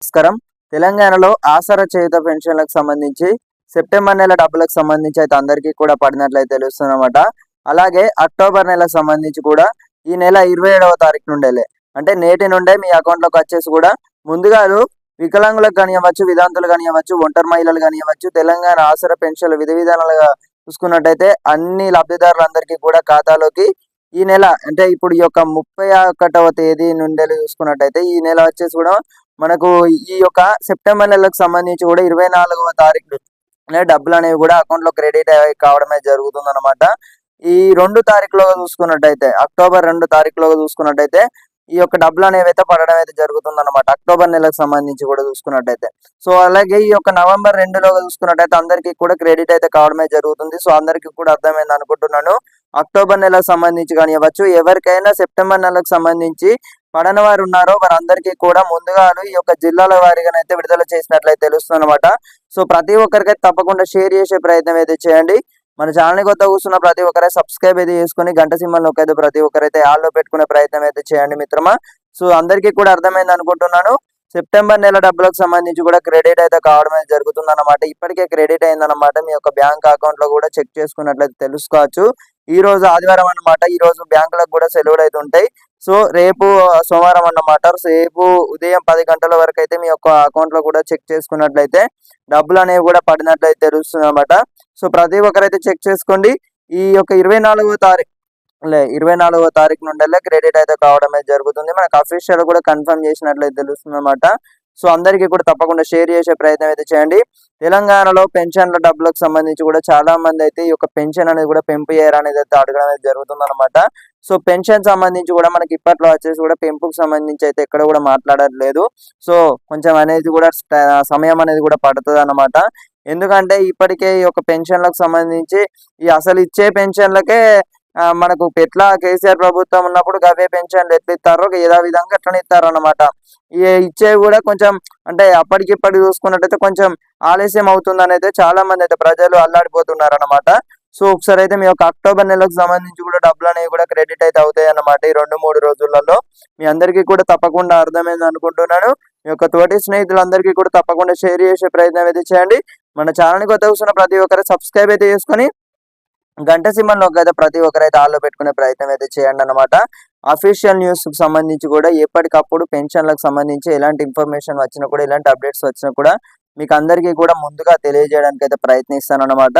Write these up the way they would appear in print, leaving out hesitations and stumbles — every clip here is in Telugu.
నమస్కారం. తెలంగాణలో ఆసరా చేయుత పెన్షన్లకు సంబంధించి సెప్టెంబర్ నెల డబ్బులకు సంబంధించి అయితే అందరికీ కూడా పడినట్లయితే తెలుస్తుందన్నమాట. అలాగే అక్టోబర్ నెలకు సంబంధించి కూడా ఈ నెల 27వ తారీఖు నుండేలే అంటే నేటి నుండే మీ అకౌంట్లోకి వచ్చేసి కూడా ముందుగాలు వికలాంగులకు కానివ్వచ్చు, విధాంతులు కానివ్వచ్చు, ఒంటరి మహిళలు కానివ్వచ్చు, తెలంగాణ ఆసరా పెన్షన్లు విధి విధానాలుగా చూసుకున్నట్టయితే అన్ని లబ్ధిదారులందరికీ కూడా ఖాతాలోకి ఈ నెల అంటే ఇప్పుడు ఈ యొక్క 31వ తేదీ నుండి చూసుకున్నట్టయితే ఈ నెల వచ్చేసి కూడా మనకు ఈ యొక్క సెప్టెంబర్ నెలకు సంబంధించి కూడా 24వ తారీఖు డబ్బులు అనేవి కూడా అకౌంట్ లో క్రెడిట్ కావడమే జరుగుతుంది అనమాట. ఈ 2 తారీఖులోగా చూసుకున్నట్టయితే అక్టోబర్ 2 తారీఖులోగా చూసుకున్నట్టయితే ఈ యొక్క డబ్బులు అనేవి అయితే పడడం అయితే జరుగుతుంది అనమాట. అక్టోబర్ నెలకు సంబంధించి కూడా చూసుకున్నట్టయితే సో అలాగే ఈ యొక్క నవంబర్ 2లోగా చూసుకున్నట్టయితే అందరికీ కూడా క్రెడిట్ అయితే కావడమే జరుగుతుంది. సో అందరికీ కూడా అర్థమైంది అనుకుంటున్నాను. అక్టోబర్ నెలకు సంబంధించి కానివ్వచ్చు, ఎవరికైనా సెప్టెంబర్ నెలకు సంబంధించి పడని వారు ఉన్నారో వారందరికీ కూడా ముందుగాను ఈ యొక్క జిల్లాల వారీగానైతే విడుదల చేసినట్లయితే తెలుస్తుంది అనమాట. సో ప్రతి ఒక్కరికైతే తప్పకుండా షేర్ చేసే ప్రయత్నం అయితే చేయండి. మన ఛానల్ కొత్త కూర్చున్న ప్రతి ఒక్కరైతే సబ్స్క్రైబ్ అయితే చేసుకుని గంట సింబల్ నొక్కైతే ప్రతి ఒక్కరైతే ఆల్లో పెట్టుకునే ప్రయత్నం అయితే చేయండి మిత్రమా. సో అందరికీ కూడా అర్థమైంది అనుకుంటున్నాను. సెప్టెంబర్ నెల డబ్బులకు సంబంధించి కూడా క్రెడిట్ అయితే కావడం అయితే జరుగుతుంది అన్నమాట. ఇప్పటికే క్రెడిట్ అయిందన్నమాట. మీ యొక్క బ్యాంక్ అకౌంట్ లో కూడా చెక్ చేసుకున్నట్లయితే తెలుసుకోవచ్చు. ఈ రోజు ఆదివారం అన్నమాట. ఈ రోజు బ్యాంకులకు కూడా సెలవులు అయితే ఉంటాయి. సో రేపు సోమవారం అన్నమాట. రేపు ఉదయం 10 గంటల వరకు అయితే మీ యొక్క అకౌంట్ లో కూడా చెక్ చేసుకున్నట్లయితే డబ్బులు అనేవి కూడా పడినట్లయితే తెలుస్తుంది అనమాట. సో ప్రతి ఒక్కరైతే చెక్ చేసుకోండి. ఈ యొక్క 24వ తారీఖు 24వ తారీఖు నుండి క్రెడిట్ అయితే కావడం అయితే జరుగుతుంది. మనకు అఫీషియల్ కూడా కన్ఫర్మ్ చేసినట్లయితే తెలుస్తుంది అనమాట. సో అందరికీ కూడా తప్పకుండా షేర్ చేసే ప్రయత్నం అయితే చేయండి. తెలంగాణలో పెన్షన్ల డబ్బులకు సంబంధించి కూడా చాలా మంది అయితే ఈ యొక్క పెన్షన్ అనేది కూడా పెంపు అనేది అయితే అడగడం అయితే జరుగుతుంది అనమాట. సో పెన్షన్ సంబంధించి కూడా మనకి ఇప్పట్లో వచ్చేసి కూడా పెంపుకు సంబంధించి అయితే ఎక్కడ కూడా మాట్లాడట్లేదు. సో కొంచెం అనేది కూడా సమయం అనేది కూడా పడుతుంది అనమాట. ఎందుకంటే ఇప్పటికే ఈ యొక్క పెన్షన్లకు సంబంధించి ఈ అసలు ఇచ్చే పెన్షన్లకే మనకు ఎట్లా కేసీఆర్ ప్రభుత్వం ఉన్నప్పుడు గవే పెన్షన్లు ఎట్లా ఇస్తారో ఏదో విధంగా ఎట్లనే ఇస్తారన్నమాట. ఇచ్చేవి కూడా కొంచెం అంటే అప్పటికిప్పటికి చూసుకున్నట్టయితే కొంచెం ఆలస్యం అవుతుందని అయితే చాలా మంది అయితే ప్రజలు అల్లాడిపోతున్నారు అనమాట. సో ఒకసారి అయితే మీ యొక్క అక్టోబర్ నెలకు సంబంధించి కూడా డబ్బులు అనేవి కూడా క్రెడిట్ అయితే అవుతాయి అన్నమాట ఈ 2-3 రోజులలో. మీ అందరికీ కూడా తప్పకుండా అర్థమైంది అనుకుంటున్నాను. మీ యొక్క తోటి స్నేహితులందరికీ కూడా తప్పకుండా షేర్ చేసే ప్రయత్నం అయితే చేయండి. మన ఛానల్ని కొత్త చూస్తున్న ప్రతి ఒక్కరు సబ్స్క్రైబ్ అయితే చేసుకొని గంట సింబల్ నొక్కైతే ప్రతి ఒక్కరైతే ఆల్లో పెట్టుకునే ప్రయత్నం అయితే చేయండి అనమాట. అఫీషియల్ న్యూస్ కు సంబంధించి కూడా ఎప్పటికప్పుడు పెన్షన్లకు సంబంధించి ఎలాంటి ఇన్ఫర్మేషన్ వచ్చినా కూడా ఎలాంటి అప్డేట్స్ వచ్చినా కూడా మీకు అందరికీ కూడా ముందుగా తెలియజేయడానికి అయితే ప్రయత్నిస్తాను అనమాట.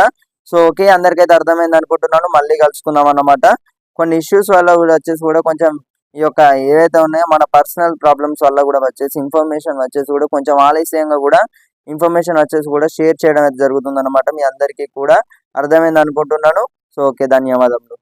సో ఓకే, అందరికైతే అర్థమైంది అనుకుంటున్నాను. మళ్ళీ కలుసుకుందాం అన్నమాట. కొన్ని ఇష్యూస్ వల్ల కూడా వచ్చేసి కూడా కొంచెం ఈ యొక్క ఏవైతే ఉన్నాయో మన పర్సనల్ ప్రాబ్లమ్స్ వల్ల కూడా వచ్చేసి ఇన్ఫర్మేషన్ వచ్చేసి కూడా కొంచెం ఆలస్యంగా కూడా ఇన్ఫర్మేషన్ వచ్చేసి కూడా షేర్ చేయడం అయితే జరుగుతుంది అనమాట. మీ అందరికీ కూడా అర్థమైంది అనుకుంటున్నాను. సో ఓకే, ధన్యవాదములు.